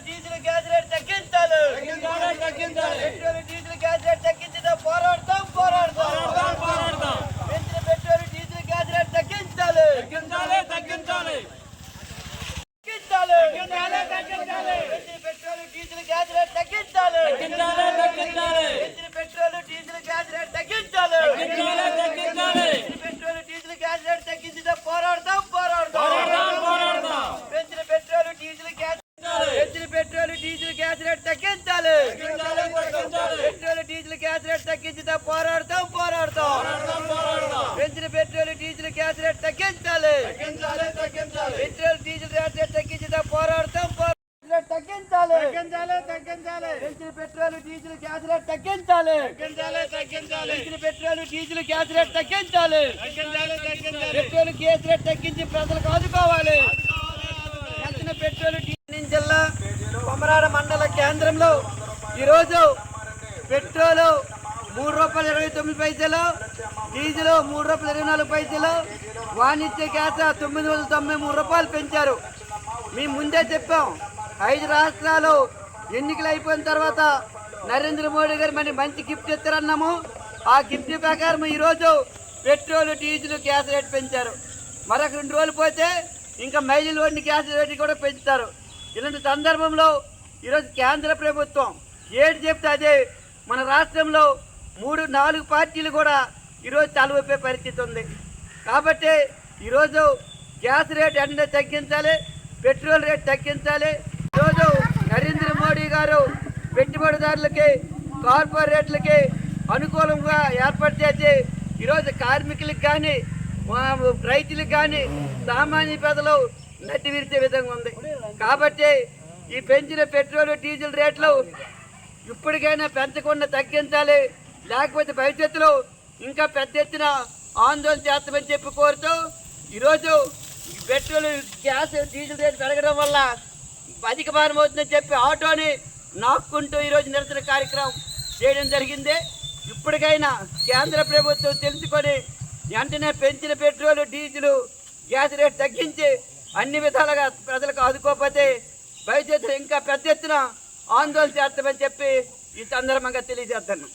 Diesel gas rate తగ్గించాలి. Petrol diesel gas rate తగ్గించడం పోరాడతాం. పెంచిన పెట్రోల్ డీజిల్ గ్యాస్ రేట్ తగ్గించాలి. పెంచిన పెట్రోల్ డీజిల్ గ్యాస్ రేట్ తగ్గించాలి. పెంచిన పెట్రోల్ డీజిల్ గ్యాస్ రేట్ తగ్గించాలి. పెట్రోల్ డీజిల్ గ్యాస్ రేట్ తగ్గించడం పోరాడతాం. పెంచిన పెట్రోల్ డీజిల్ గ్యాస్ రేట్ తగ్గించాలి. పెట్రోల్ డీజిల్ గ్యాస్ రేట్ తగ్గించడం పోరాడతాం. పెంచిన పెట్రోల్ డీజిల్ గ్యాస్ రేట్ తగ్గించాలి. పెట్రోల్ డీజిల్ గ్యాస్ రేట్ తగ్గించడం పోరాడతాం. తగ్గించాలి. పెంచిన పెట్రోల్ డీజిల్ గ్యాస్ రేట్ తగ్గించాలి. పెంచిన పెట్రోల్ డీజిల్ గ్యాస్ రేట్ తగ్గించాలి. పెట్రోల్ గ్యాస్ రేట్ తగ్గించి ప్రజలకు ఆదుకోవాలి. పెంచిన పెట్రోల్ జిల్లా కొమరాడ మండల కేంద్రంలో ఈరోజు పెట్రోలు ₹3.29, డీజిల్ ₹3.24, వాణిజ్య గ్యాస్ ₹993 పెంచారు. మేము ముందే చెప్పాం, 5 రాష్ట్రాలు ఎన్నికలు అయిపోయిన తర్వాత నరేంద్ర మోడీ గారు మనకి మంచి గిఫ్ట్ ఇస్తారన్నాము. ఆ గిఫ్ట్ ప్రకారం ఈరోజు పెట్రోల్ డీజిల్ గ్యాస్ రేట్ పెంచారు. మరొక 2 రోజులు పోతే ఇంకా మైలులోని గ్యాస్ రేటు కూడా పెంచుతారు. ఇలాంటి సందర్భంలో ఈరోజు కేంద్ర ప్రభుత్వం ఏడు చెప్తే అదే మన రాష్ట్రంలో 3-4 పార్టీలు కూడా ఈరోజు తలవైపే పరిస్థితి ఉంది. కాబట్టి ఈరోజు గ్యాస్ రేట్ వెంటనే తగ్గించాలి, పెట్రోల్ రేట్ తగ్గించాలి. ఈరోజు నరేంద్ర మోడీ గారు పెట్టుబడిదారులకి, కార్పొరేట్లకి అనుకూలంగా ఏర్పాటు చేసి ఈరోజు కార్మికులకు కానీ, రైతులకు కానీ, సామాన్య ప్రజలు నట్టి విరిచే విధంగా ఉంది. కాబట్టి ఈ పెంచిన పెట్రోల్ డీజిల్ రేట్లు ఇప్పటికైనా పెంచకుండా తగ్గించాలి. లేకపోతే భవిష్యత్తులో ఇంకా పెద్ద ఎత్తున ఆందోళన చేస్తామని చెప్పి కోరుతూ ఈరోజు పెట్రోల్ గ్యాస్ డీజిల్ రేటు పెరగడం వల్ల అధిక భారం అవుతుందని చెప్పి ఆటోని నాక్కుంటూ ఈరోజు నిరసన కార్యక్రమం చేయడం జరిగింది. ఇప్పటికైనా కేంద్ర ప్రభుత్వం తెలుసుకొని వెంటనే పెంచిన పెట్రోల్ డీజిల్ గ్యాస్ రేట్ తగ్గించి అన్ని విధాలుగా ప్రజలకు ఆదుకోకపోతే భవిష్యత్తులో ఇంకా పెద్ద ఎత్తున ఆందోళన చేస్తామని చెప్పి ఈ సందర్భంగా తెలియజేస్తాను.